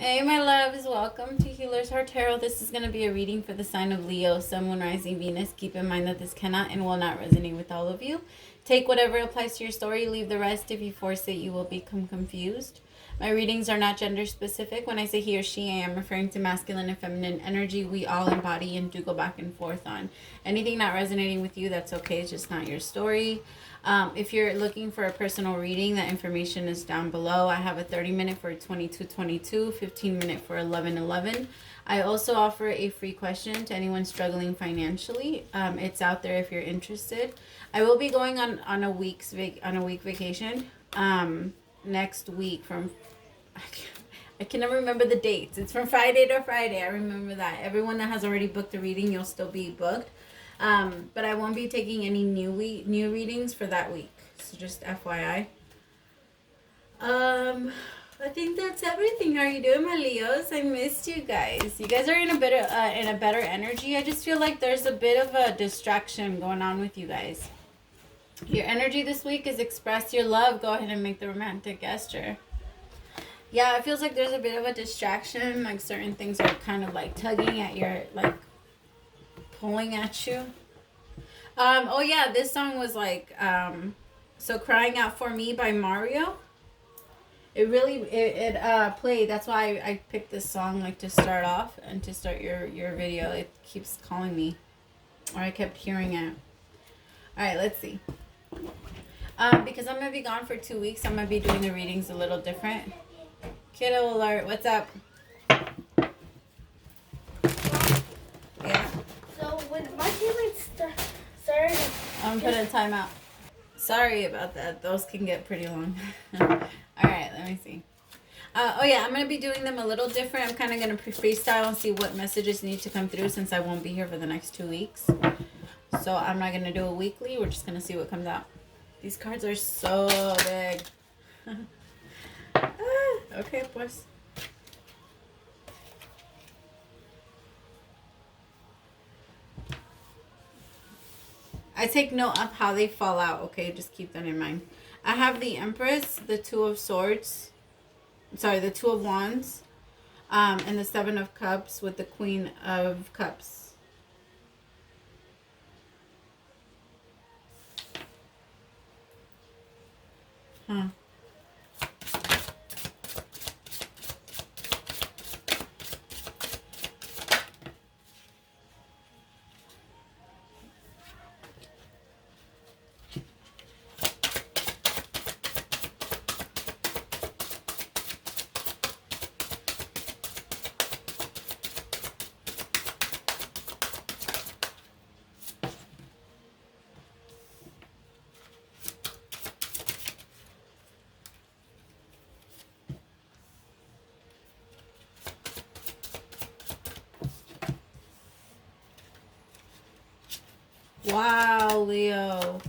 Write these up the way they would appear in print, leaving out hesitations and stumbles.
Hey, my loves, welcome to Healers Heart Tarot. This is going to be a reading for the sign of Leo, Sun, Moon, Rising, Venus. Keep in mind that this cannot and will not resonate with all of you. Take whatever applies to your story, leave the rest. If you force it, you will become confused. My readings are not gender specific. When I say he or she, I am referring to masculine and feminine energy we all embody and do go back and forth on. Anything not resonating with you, that's okay. It's just not your story. If you're looking for a personal reading, that information is down below. I have a 30-minute for 2222, 15-minute for 1111. I also offer a free question to anyone struggling financially. It's out there if you're interested. I will be going on a week vacation next week from I can never remember the dates. It's from Friday to Friday. I remember that. Everyone that has already booked a reading, you'll still be booked. But I won't be taking any new readings for that week. So just FYI. I think that's everything. How are you doing, my Leos? I missed you guys. You guys are in a better energy. I just feel like there's a bit of a distraction going on with you guys. Your energy this week is express your love. Go ahead and make the romantic gesture. Yeah, it feels like there's a bit of a distraction. Like certain things are kind of like tugging at your, like pulling at you. Oh yeah, this song was like, so Crying Out For Me by Mario. It really, it played. That's why I picked this song like to start off and to start your video. It keeps calling me, or I kept hearing it. All right, let's see. Because I'm gonna be gone for 2 weeks, I'm gonna be doing the readings a little different. Kiddo alert, what's up? Yeah. So when my teammates started, I'm putting a timeout. Sorry about that. Those can get pretty long. All right, let me see. Oh yeah, I'm going to be doing them a little different. I'm kind of going to freestyle and see what messages need to come through since I won't be here for the next 2 weeks. So I'm not going to do a weekly. We're just going to see what comes out. These cards are so big. Okay, pues. I take note of how they fall out, okay? Just keep that in mind. I have the Empress, the Two of Swords, sorry, the Two of Wands, and the Seven of Cups with the Queen of Cups. Huh. Wow, Leo.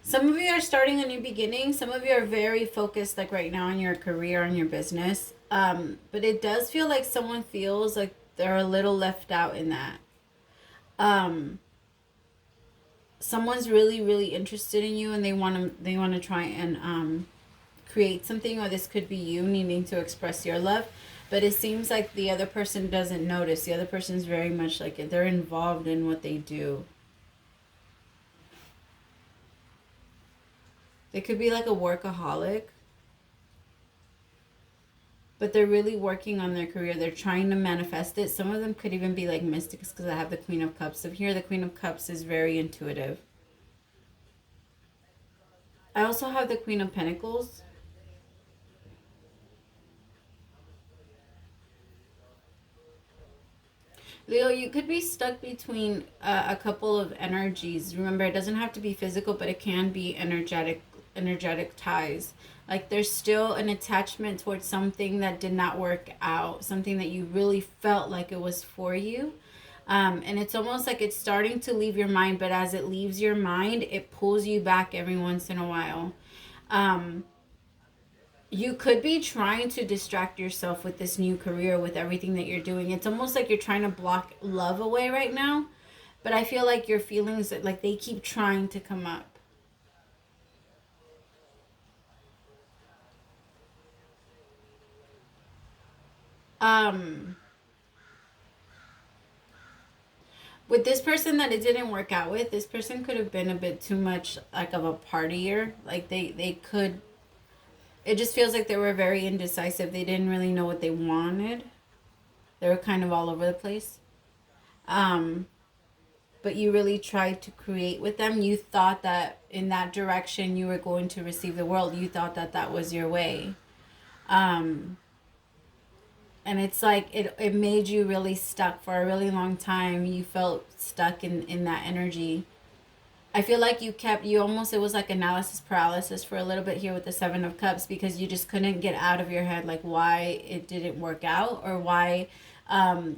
Some of you are starting a new beginning. Some of you are very focused, like right now, on your career, on your business. But it does feel like someone feels like they're a little left out in that. Someone's really, really interested in you, and they want to try and create something, or this could be you needing to express your love. But it seems like the other person doesn't notice. The other person's very much like they're involved in what they do. They could be like a workaholic, but they're really working on their career. They're trying to manifest it. Some of them could even be like mystics because I have the Queen of Cups up here. The Queen of Cups is very intuitive. I also have the Queen of Pentacles. Leo, you could be stuck between a couple of energies. Remember, it doesn't have to be physical, but it can be energetic ties. Like there's still an attachment towards something that did not work out, something that you really felt like it was for you. And it's almost like it's starting to leave your mind, but as it leaves your mind, it pulls you back every once in a while. You could be trying to distract yourself with this new career, with everything that you're doing. It's almost like you're trying to block love away right now. But I feel like your feelings, like they keep trying to come up. Um, with this person that it didn't work out with, this person could have been a bit too much like of a partier. Like they could, it just feels like they were very indecisive. They didn't really know what they wanted. They were kind of all over the place. But you really tried to create with them. You thought that in that direction you were going to receive the world. You thought that that was your way. And it's like it made you really stuck for a really long time. You felt stuck in that energy. I feel like you almost, it was like analysis paralysis for a little bit here with the Seven of Cups, because you just couldn't get out of your head like why it didn't work out, or why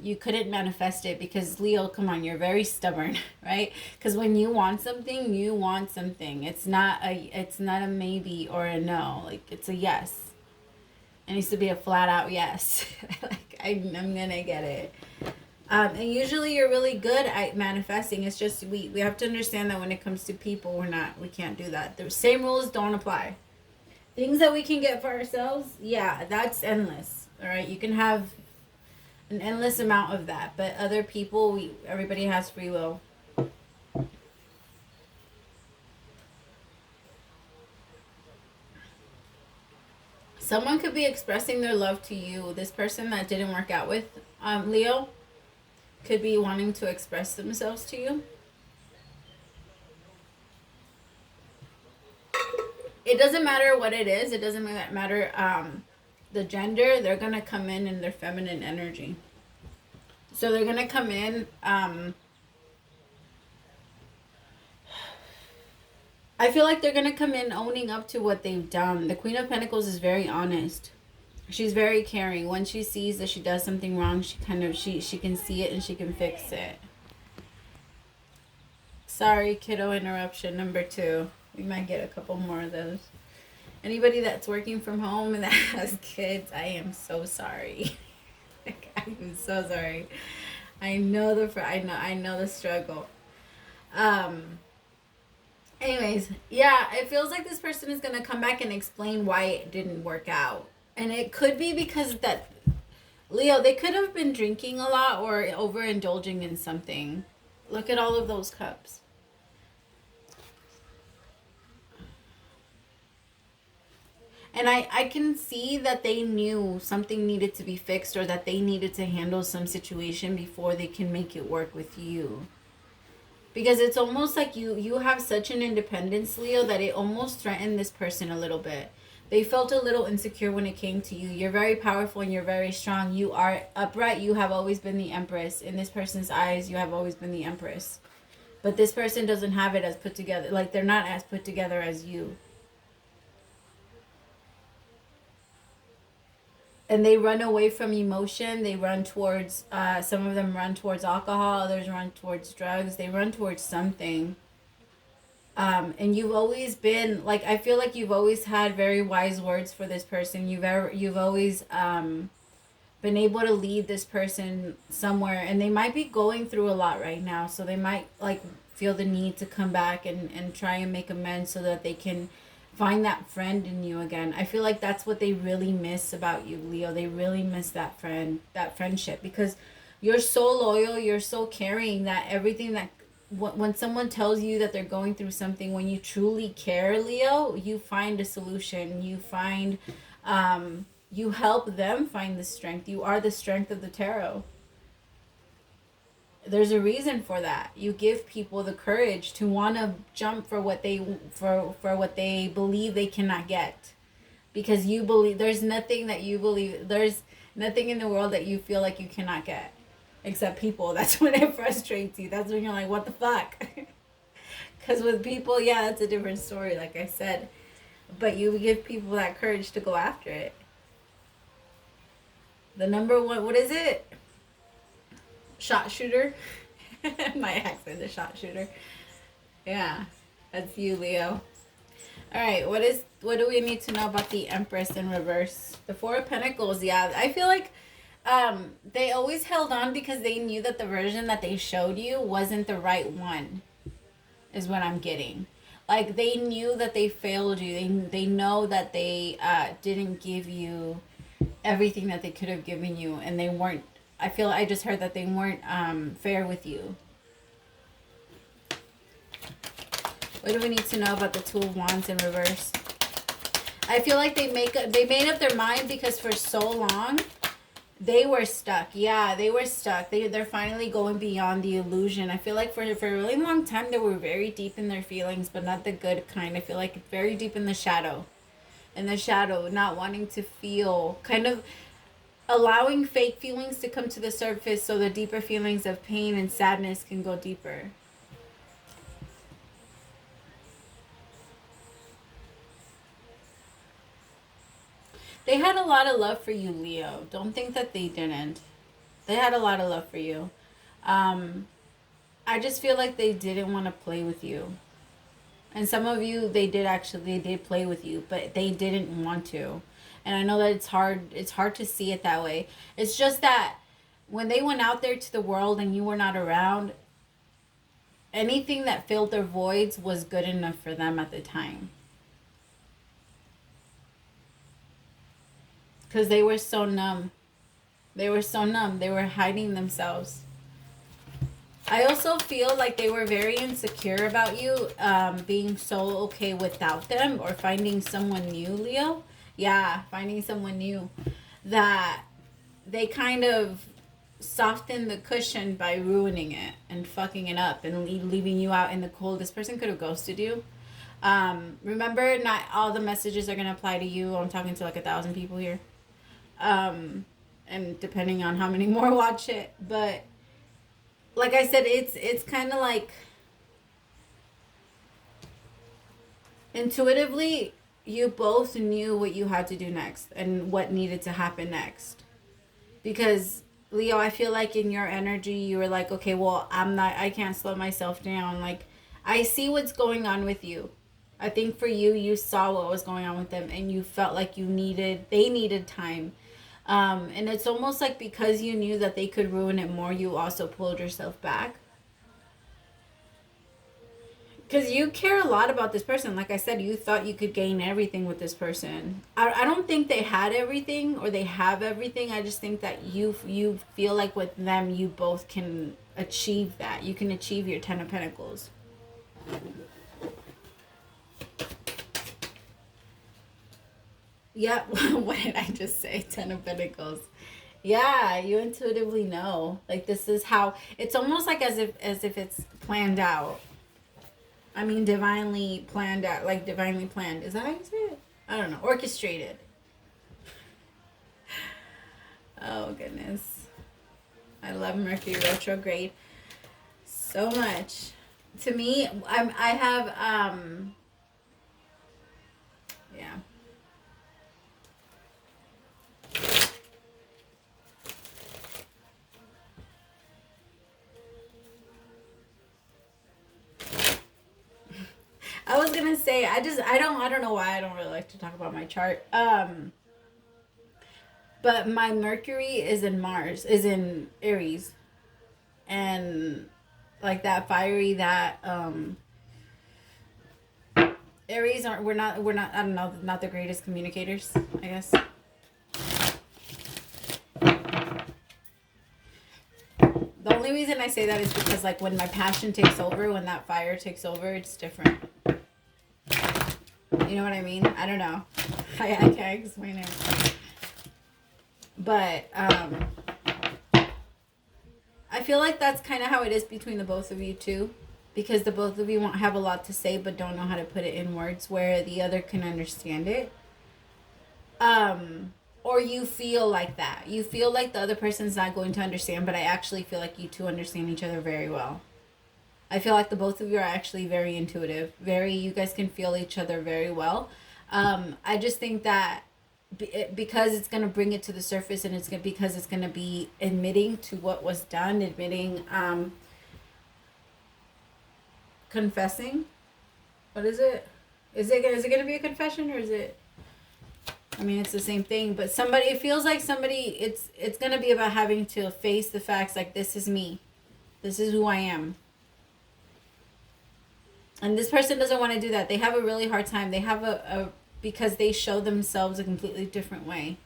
you couldn't manifest it. Because Leo, come on, you're very stubborn, right? Because when you want something, you want something. It's not a maybe or a no. Like, it's a yes. It needs to be a flat out yes. Like, I'm gonna get it. And usually you're really good at manifesting. It's just we have to understand that when it comes to people, we can't do that. The same rules don't apply. Things that we can get for ourselves, yeah, that's endless. All right, you can have an endless amount of that, but other people, everybody has free will. Someone could be expressing their love to you. This person that didn't work out with, Leo, could be wanting to express themselves to you. It doesn't matter what it is. It doesn't matter the gender. They're going to come in their feminine energy. So they're going to come in. I feel like they're going to come in owning up to what they've done. The Queen of Pentacles is very honest. She's very caring. When she sees that she does something wrong, she can see it and she can fix it. Sorry, kiddo interruption number 2. We might get a couple more of those. Anybody that's working from home and that has kids, I am so sorry. I am so sorry. I know the struggle. Anyways, yeah, it feels like this person is going to come back and explain why it didn't work out. And it could be because that, Leo, they could have been drinking a lot or overindulging in something. Look at all of those cups. And I can see that they knew something needed to be fixed, or that they needed to handle some situation before they can make it work with you. Because it's almost like you have such an independence, Leo, that it almost threatened this person a little bit. They felt a little insecure when it came to you. You're very powerful and you're very strong. You are upright. You have always been the Empress. In this person's eyes, you have always been the Empress. But this person doesn't have it as put together. Like, they're not as put together as you. And they run away from emotion. They run towards, some of them run towards alcohol. Others run towards drugs. They run towards something. And you've always been, like, I feel like you've always had very wise words for this person. You've always been able to lead this person somewhere. And they might be going through a lot right now. So they might, like, feel the need to come back and try and make amends so that they can find that friend in you again. I feel like that's what they really miss about you, Leo. They really miss that friendship, because you're so loyal, you're so caring, that everything that, when someone tells you that they're going through something, when you truly care, Leo, you find a solution. You find, you help them find the strength. You are the strength of the tarot. There's a reason for that. You give people the courage to want to jump for what they what they believe they cannot get, because you believe there's nothing that you believe, there's nothing in the world that you feel like you cannot get, except people. That's when it frustrates you. That's when you're like, what the fuck? Because with people, yeah, that's a different story, like I said. But you give people that courage to go after it. The number one, what is it? Shot shooter. My accent, the shot shooter. Yeah, that's you, Leo. All right, what do we need to know about the Empress in reverse? The Four of Pentacles. Yeah, I feel like they always held on because they knew that the version that they showed you wasn't the right one, is what I'm getting. Like, they knew that they failed you. They know that they didn't give you everything that they could have given you, and they weren't. I just heard that they weren't fair with you. What do we need to know about the Two of Wands in reverse? I feel like they made up their mind because for so long they were stuck. Yeah, they were stuck. They're finally going beyond the illusion. I feel like for a really long time they were very deep in their feelings, but not the good kind. I feel like very deep in the shadow. Not wanting to feel, kind of allowing fake feelings to come to the surface so the deeper feelings of pain and sadness can go deeper. They had a lot of love for you, Leo. Don't think that they didn't. They had a lot of love for you. I just feel like they didn't want to play with you. And some of you, they did play with you, but they didn't want to. And I know that it's hard to see it that way. It's just that when they went out there to the world and you were not around, anything that filled their voids was good enough for them at the time. Because they were so numb. They were hiding themselves. I also feel like they were very insecure about you being so okay without them, or finding someone new, Leo. Yeah, finding someone new. That they kind of softened the cushion by ruining it and fucking it up and leaving you out in the cold. This person could have ghosted you. Remember, not all the messages are going to apply to you. I'm talking to like 1,000 people here. And depending on how many more watch it. But like I said, it's kind of like intuitively you both knew what you had to do next and what needed to happen next. Because Leo, I feel like in your energy you were like, okay, well, I can't slow myself down. Like, I see what's going on with you. I think for you, you saw what was going on with them and you felt like they needed time. And it's almost like because you knew that they could ruin it more, you also pulled yourself back. Because you care a lot about this person. Like I said, you thought you could gain everything with this person. I don't think they had everything or they have everything. I just think that you feel like with them, you both can achieve that. You can achieve your 10 of Pentacles. Yeah, what did I just say? 10 of Pentacles. Yeah, you intuitively know. Like, this is how, it's almost like as if it's planned out. I mean, divinely planned out, like divinely planned. Is that how you say it? I don't know. Orchestrated. Oh, goodness. I love Mercury retrograde so much. To me, I have, yeah. I was gonna say, I don't know why I don't really like to talk about my chart. But my Mercury is in Aries, and like that fiery, that Aries we're not I don't know, not the greatest communicators, I guess. The only reason I say that is because, like, when my passion takes over, when that fire takes over, it's different. You know what I mean? I don't know. I can't explain it. But I feel like that's kind of how it is between the both of you too, because the both of you won't have a lot to say but don't know how to put it in words where the other can understand it. Or you feel like that. You feel like the other person's not going to understand, but I actually feel like you two understand each other very well. I feel like the both of you are actually very intuitive. You guys can feel each other very well. I just think that because it's going to bring it to the surface, and because it's going to be admitting to what was done, confessing. What is it? Is it going to be a confession, or is it? I mean, it's the same thing, but it feels like it's going to be about having to face the facts, like, this is me. This is who I am. And this person doesn't want to do that. They have a really hard time. They have because they show themselves a completely different way.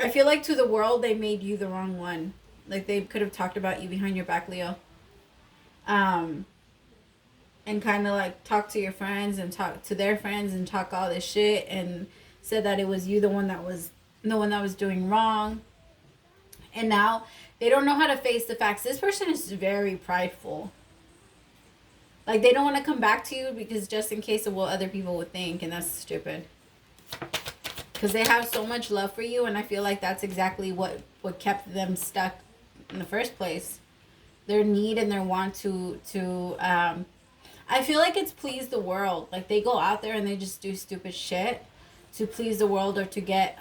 I feel like to the world, they made you the wrong one. Like, they could have talked about you behind your back, Leo. And kind of like talk to your friends and talk to their friends and talk all this shit and said that it was you the one that was doing wrong. And now they don't know how to face the facts. This person is very prideful. Like, they don't want to come back to you because just in case of what other people would think, and that's stupid. Because they have so much love for you, and I feel like that's exactly what kept them stuck in the first place. Their need and their want to I feel like it's please the world. Like, they go out there and they just do stupid shit to please the world or to get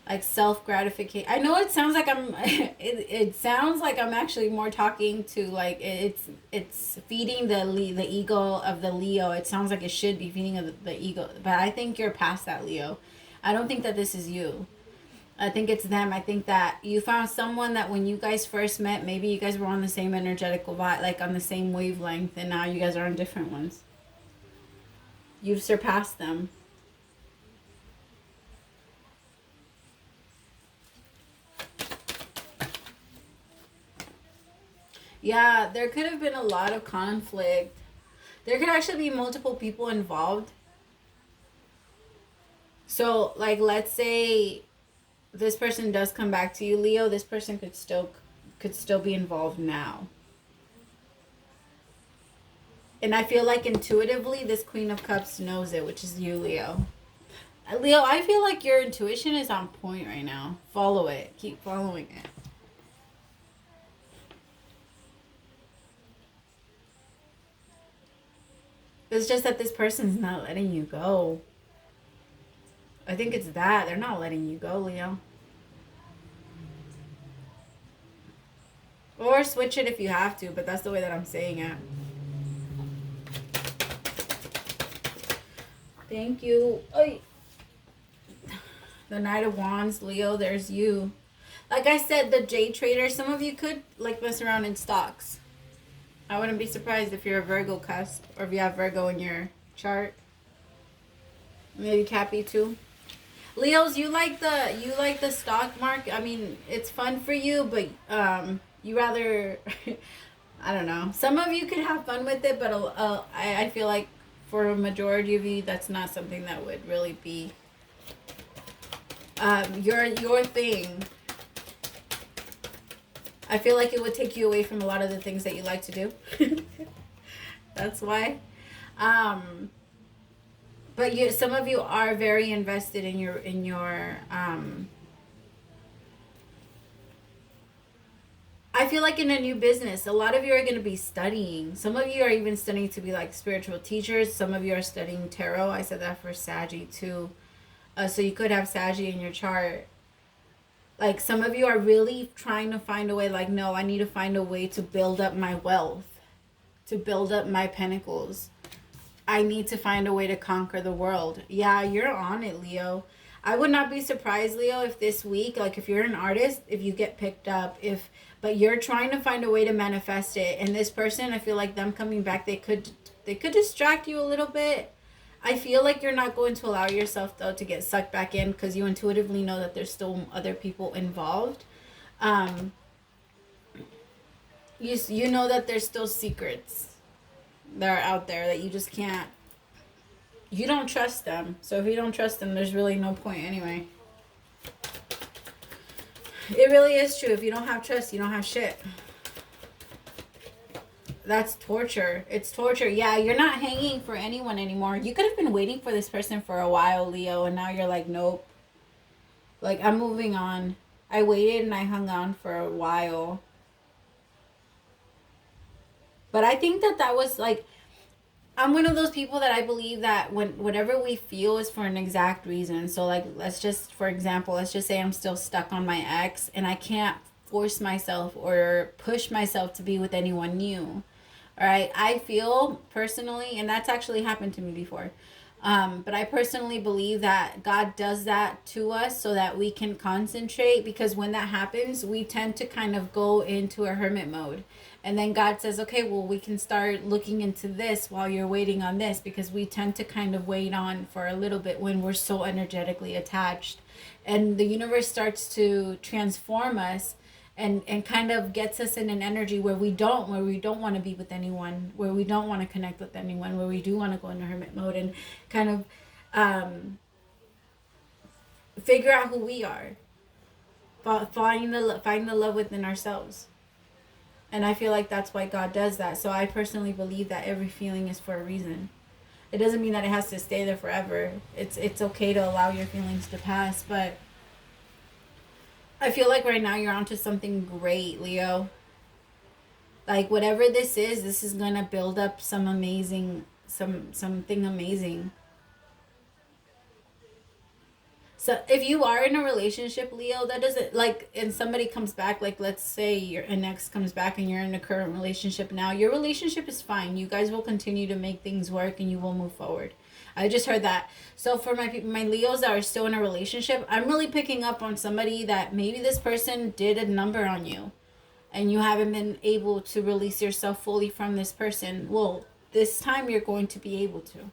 like self-gratification. I know it sounds like I'm it sounds like I'm actually more talking to, like, it's feeding the ego of the Leo. It sounds like it should be feeding of the ego, but I think you're past that, Leo. I don't think that this is you. I think it's them. I think that you found someone that when you guys first met, maybe you guys were on the same energetical vibe, like on the same wavelength, and now you guys are on different ones. You've surpassed them. Yeah, there could have been a lot of conflict. There could actually be multiple people involved. So, like, let's say this person does come back to you, Leo. This person could still be involved now. And I feel like intuitively, this Queen of Cups knows it, which is you, Leo. Leo, I feel like your intuition is on point right now. Follow it. Keep following it. It's just that this person's not letting you go. I think it's that. They're not letting you go, Leo. Or switch it if you have to, but that's the way that I'm saying it. Thank you. Oy. The Knight of Wands, Leo, there's you. Like I said, the Jade Trader, some of you could, like, mess around in stocks. I wouldn't be surprised if you're a Virgo cusp, or if you have Virgo in your chart. Maybe Cappy too. Leos, you like the stock market. I mean, it's fun for you, but you rather I don't know. Some of you could have fun with it, but I feel like for a majority of you, that's not something that would really be your thing. I feel like it would take you away from a lot of the things that you like to do. That's why. But some of you are very invested in your I feel like in a new business. A lot of you are going to be studying. Some of you are even studying to be like spiritual teachers. Some of you are studying tarot. I said that for Saggy too. So you could have Saggy in your chart. Like, some of you are really trying to find a way, like, no, I need to find a way to build up my wealth, to build up my pentacles. I need to find a way to conquer the world. Yeah, you're on it, Leo. I would not be surprised, Leo, if this week, like, if you're an artist, if you get picked up, but you're trying to find a way to manifest it. And this person, I feel like them coming back, they could distract you a little bit. I feel like you're not going to allow yourself, though, to get sucked back in, because you intuitively know that there's still other people involved. You know that there's still secrets that are out there that you just can't. You don't trust them. So if you don't trust them, there's really no point anyway. It really is true. If you don't have trust, you don't have shit. That's torture. It's torture. Yeah, you're not hanging for anyone anymore. You could have been waiting for this person for a while, Leo, and now you're like, nope. Like, I'm moving on. I waited and I hung on for a while. But I think that was like, I'm one of those people that I believe that whatever we feel is for an exact reason. So, like, for example, let's just say I'm still stuck on my ex and I can't force myself or push myself to be with anyone new. All right, I feel personally, and that's actually happened to me before. But I personally believe that God does that to us so that we can concentrate, because when that happens, we tend to kind of go into a hermit mode. And then God says, okay, well, we can start looking into this while you're waiting on this, because we tend to kind of wait on for a little bit when we're so energetically attached. And the universe starts to transform us and kind of gets us in an energy where we don't want to be with anyone, where we don't want to connect with anyone, where we do want to go into hermit mode and kind of figure out who we are, find the love within ourselves. And I feel like that's why God does that. So I personally believe that every feeling is for a reason. It doesn't mean that it has to stay there forever. It's okay to allow your feelings to pass, but I feel like right now you're onto something great, Leo. Like whatever this is gonna build up some amazing, something amazing. So if you are in a relationship, Leo, that doesn't, like, and somebody comes back, like let's say an ex comes back and you're in a current relationship now, your relationship is fine. You guys will continue to make things work and you will move forward. I just heard that. So for my Leos that are still in a relationship, I'm really picking up on somebody that maybe this person did a number on you and you haven't been able to release yourself fully from this person. Well, this time you're going to be able to.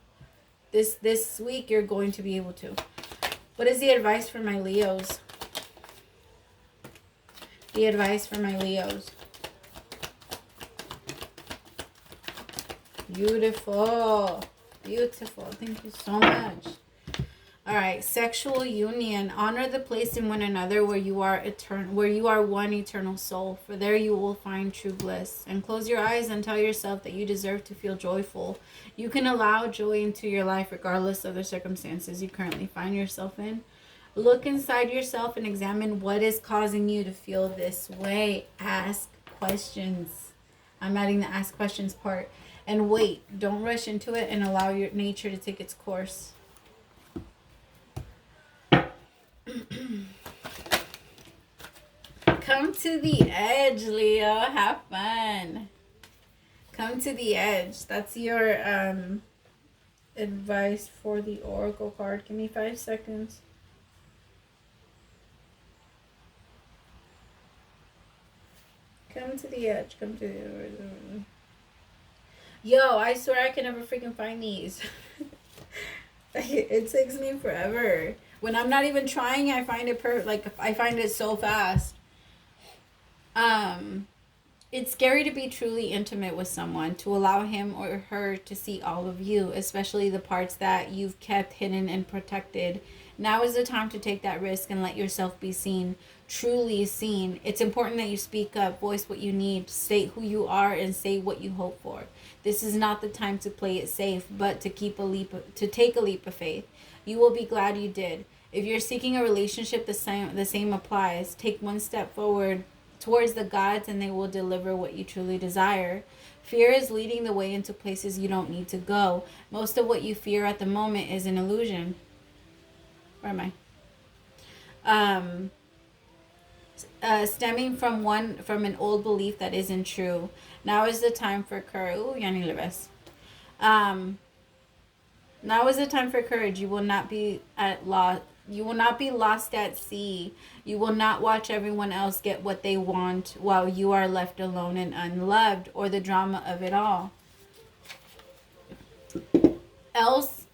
This week you're going to be able to. What is the advice for my Leos? The advice for my Leos. Beautiful. Beautiful. Thank you so much. All right. Sexual union. Honor the place in one another where you are eternal, where you are one eternal soul. For there you will find true bliss. And close your eyes and tell yourself that you deserve to feel joyful. You can allow joy into your life regardless of the circumstances you currently find yourself in. Look inside yourself and examine what is causing you to feel this way. Ask questions. I'm adding the ask questions part. And wait, don't rush into it and allow your nature to take its course. Come to the edge, Leo. Have fun. Come to the edge. That's your advice for the Oracle card. Give me 5 seconds. Come to the edge. Come to the edge. Yo, I swear I can never freaking find these. It takes me forever. When I'm not even trying, I find it I find it so fast. It's scary to be truly intimate with someone, to allow him or her to see all of you, especially the parts that you've kept hidden and protected. Now is the time to take that risk and let yourself be seen, truly seen. It's important that you speak up, voice what you need, state who you are, and say what you hope for. This is not the time to play it safe, but to take a leap of faith. You will be glad you did. If you're seeking a relationship, the same applies. Take one step forward towards the gods and they will deliver what you truly desire. Fear is leading the way into places you don't need to go. Most of what you fear at the moment is an illusion. Where am I? Stemming from an old belief that isn't true. Now is the time for courage. Now is the time for courage. You will not be at loss. You will not be lost at sea. You will not watch everyone else get what they want while you are left alone and unloved, or the drama of it all. Else,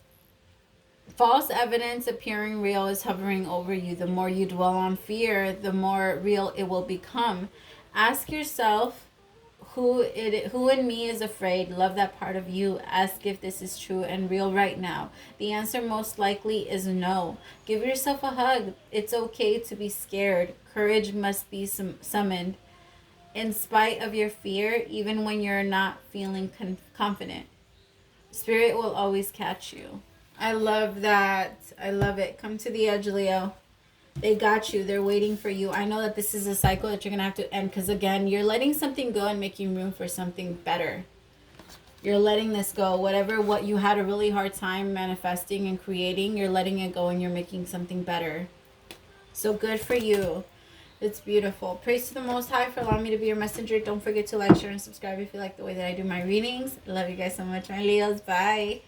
false evidence appearing real is hovering over you. The more you dwell on fear, the more real it will become. Ask yourself, who in me is afraid? Love that part of you. Ask if this is true and real right now. The answer most likely is no. Give yourself a hug. It's okay to be scared. Courage must be summoned. In spite of your fear, even when you're not feeling confident. Spirit will always catch you. I love that. I love it. Come to the edge, Leo. They got you. They're waiting for you. I know that this is a cycle that you're going to have to end, because, again, you're letting something go and making room for something better. You're letting this go. What you had a really hard time manifesting and creating, you're letting it go and you're making something better. So good for you. It's beautiful. Praise to the Most High for allowing me to be your messenger. Don't forget to like, share, and subscribe if you like the way that I do my readings. I love you guys so much, my Leos. Bye.